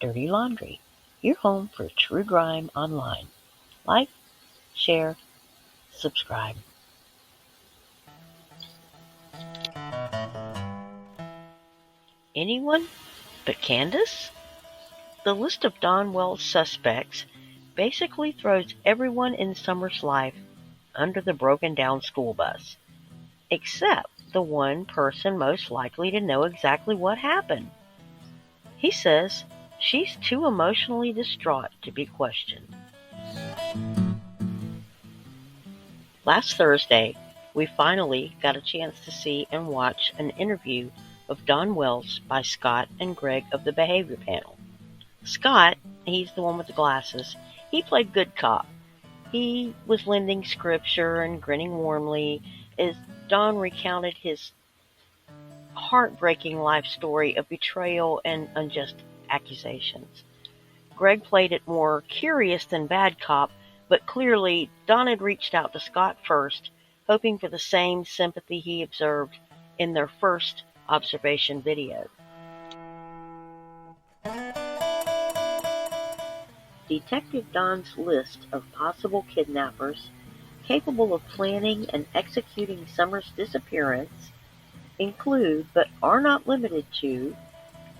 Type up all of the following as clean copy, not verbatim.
Dirty Laundry, your home for true crime online. Like, share, subscribe. Anyone but Candus? The list of Don Wells suspects basically throws everyone in Summer's life under the broken-down school bus, except the one person most likely to know exactly what happened. He says she's too emotionally distraught to be questioned. Last Thursday, we finally got a chance to see and watch an interview of Don Wells by Scott and Greg of the Behavior Panel. Scott, he's the one with the glasses, he played good cop. He was lending scripture and grinning warmly as Don recounted his heartbreaking life story of betrayal and unjust accusations. Greg played it more curious than bad cop, but clearly Don had reached out to Scott first, hoping for the same sympathy he observed in their first observation video. Detective Don's list of possible kidnappers capable of planning and executing Summer's disappearance include, but are not limited to,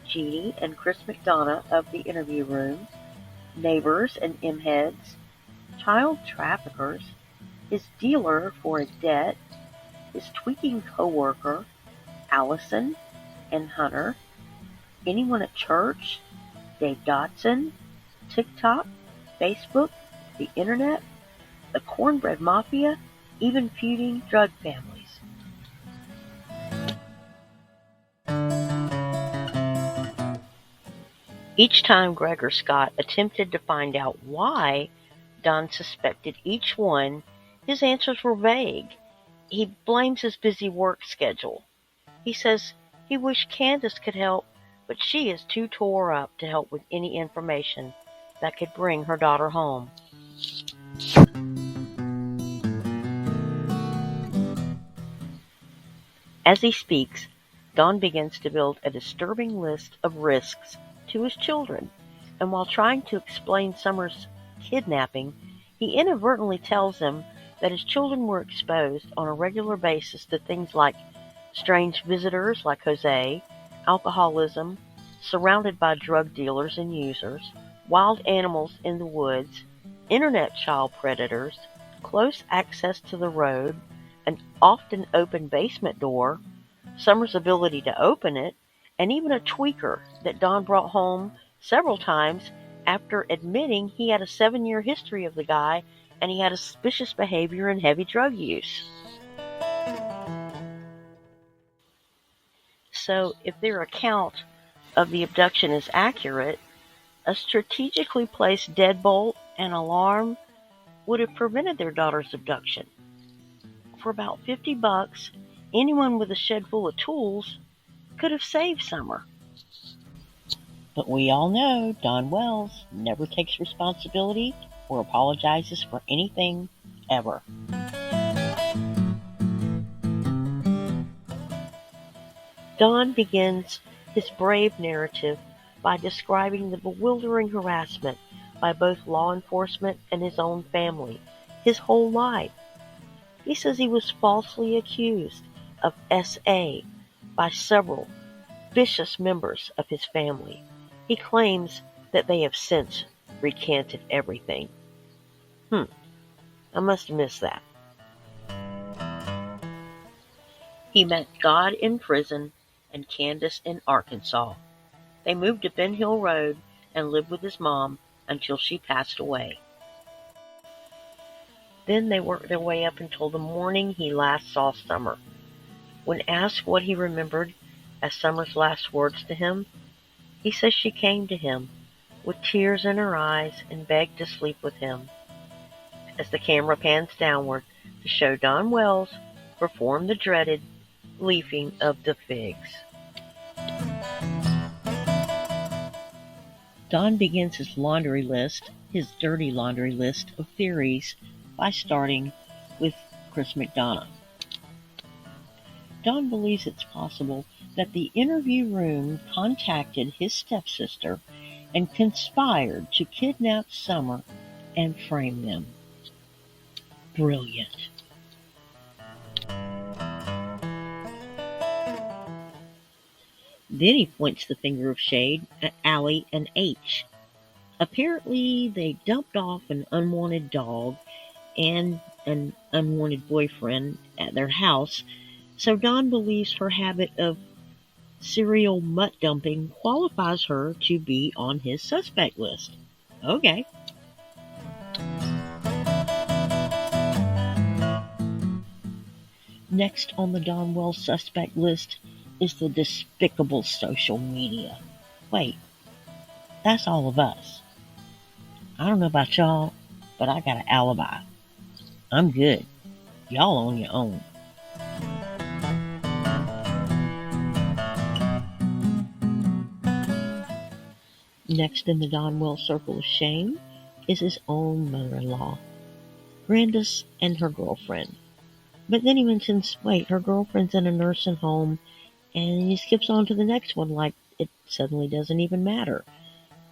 Jeannie and Chris McDonough of the interview room, neighbors and M-heads, child traffickers, his dealer for a debt, his tweaking co-worker, Allison and Hunter, anyone at church, Dave Dotson, TikTok, Facebook, the Internet, the Cornbread Mafia, even feuding drug families. Each time Greg or Scott attempted to find out why Don suspected each one, his answers were vague. He blames his busy work schedule. He says he wished Candus could help, but she is too tore up to help with any information that could bring her daughter home. As he speaks, Don begins to build a disturbing list of risks to his children, and while trying to explain Summer's kidnapping, he inadvertently tells them that his children were exposed on a regular basis to things like strange visitors like Jose, alcoholism, surrounded by drug dealers and users, wild animals in the woods, internet child predators, close access to the road, an often open basement door, Summer's ability to open it, and even a tweaker that Don brought home several times after admitting he had a 7-year history of the guy and he had a suspicious behavior and heavy drug use. So if their account of the abduction is accurate, a strategically placed deadbolt and alarm would have prevented their daughter's abduction. For about $50, anyone with a shed full of tools could have saved Summer. But we all know Don Wells never takes responsibility or apologizes for anything, ever. Don begins his brave narrative by describing the bewildering harassment by both law enforcement and his own family, his whole life. He says he was falsely accused of SA by several vicious members of his family. He claims that they have since recanted everything. I must have missed that. He met God in prison and Candus in Arkansas. They moved to Ben Hill Road and lived with his mom until she passed away. Then they worked their way up until the morning he last saw Summer. When asked what he remembered as Summer's last words to him, he says she came to him with tears in her eyes and begged to sleep with him. As the camera pans downward to show Don Wells perform the dreaded leafing of the figs. Don begins his laundry list, his dirty laundry list of theories, by starting with Chris McDonough. Don believes it's possible that the interview room contacted his stepsister and conspired to kidnap Summer and frame them. Brilliant. Then he points the finger of shade at Allie and H. Apparently, they dumped off an unwanted dog and an unwanted boyfriend at their house, so Dawn believes her habit of serial mutt dumping qualifies her to be on his suspect list. Okay. Next on the Dawn Wells suspect list is the despicable social media. Wait, that's all of us. I don't know about y'all, but I got an alibi. I'm good. Y'all on your own. Next in the Dawn Wells circle of shame is his own mother-in-law, Candus, and her girlfriend. But then he mentions, wait, her girlfriend's in a nursing home, and he skips on to the next one like it suddenly doesn't even matter,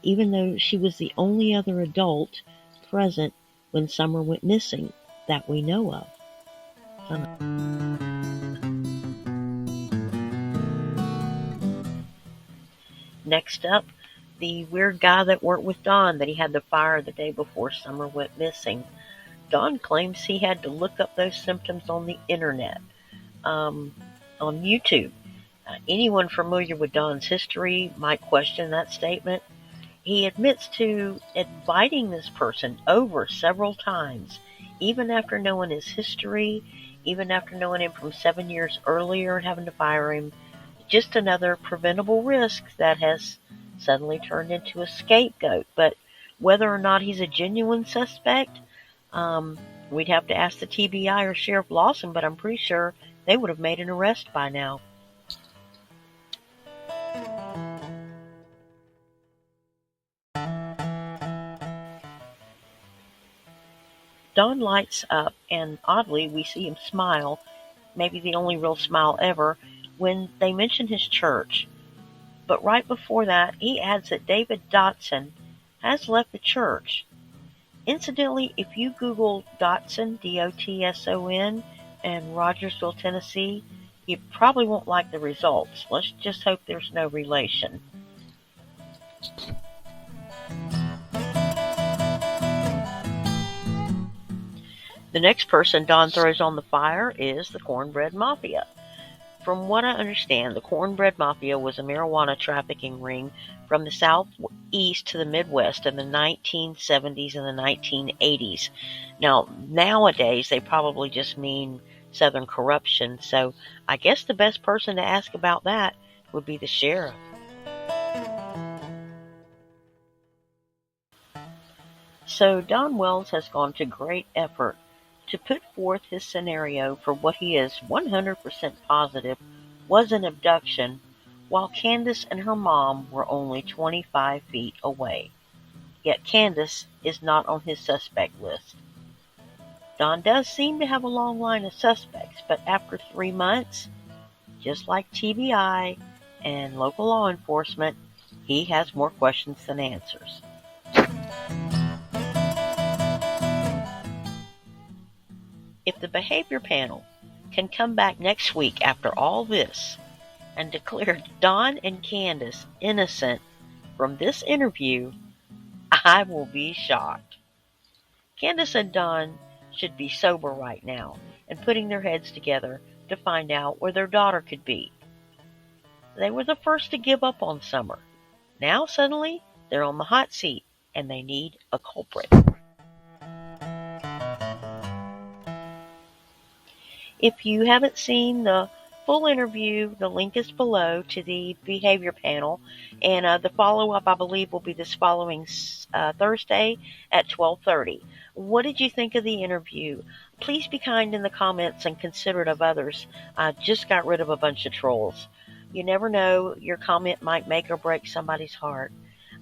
even though she was the only other adult present when Summer went missing that we know of. Next up, the weird guy that worked with Dawn that he had the fire the day before Summer went missing. Dawn claims he had to look up those symptoms on the internet, on YouTube. Anyone familiar with Dawn's history might question that statement. He admits to inviting this person over several times, even after knowing his history, even after knowing him from 7 years earlier and having to fire him. Just another preventable risk that has suddenly turned into a scapegoat. But whether or not he's a genuine suspect, we'd have to ask the TBI or Sheriff Lawson, but I'm pretty sure they would have made an arrest by now. Dawn lights up, and oddly, we see him smile, maybe the only real smile ever, when they mention his church. But right before that, he adds that David Dotson has left the church. Incidentally, if you Google Dotson, D-O-T-S-O-N, and Rogersville, Tennessee, you probably won't like the results. Let's just hope there's no relation. The next person Dawn throws on the fire is the Cornbread Mafia. From what I understand, the Cornbread Mafia was a marijuana trafficking ring from the southeast to the Midwest in the 1970s and the 1980s. Now, nowadays, they probably just mean Southern corruption, so I guess the best person to ask about that would be the sheriff. So Dawn Wells has gone to great effort to put forth his scenario for what he is 100% positive was an abduction, while Candus and her mom were only 25 feet away. Yet Candus is not on his suspect list. Dawn does seem to have a long line of suspects, but after 3 months, just like TBI and local law enforcement, he has more questions than answers. If the behavior panel can come back next week after all this and declare Dawn and Candus innocent from this interview, I will be shocked. Candus and Dawn should be sober right now and putting their heads together to find out where their daughter could be. They were the first to give up on Summer. Now suddenly they're on the hot seat and they need a culprit. If you haven't seen the full interview, the link is below to the behavior panel, and the follow-up, I believe, will be this following Thursday at 12:30. What did you think of the interview? Please be kind in the comments and considerate of others. I just got rid of a bunch of trolls. You never know, your comment might make or break somebody's heart.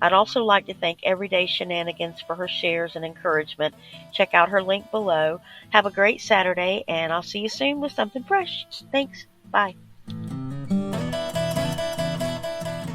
I'd also like to thank Everyday Shenanigans for her shares and encouragement. Check out her link below. Have a great Saturday, and I'll see you soon with something fresh. Thanks. Bye.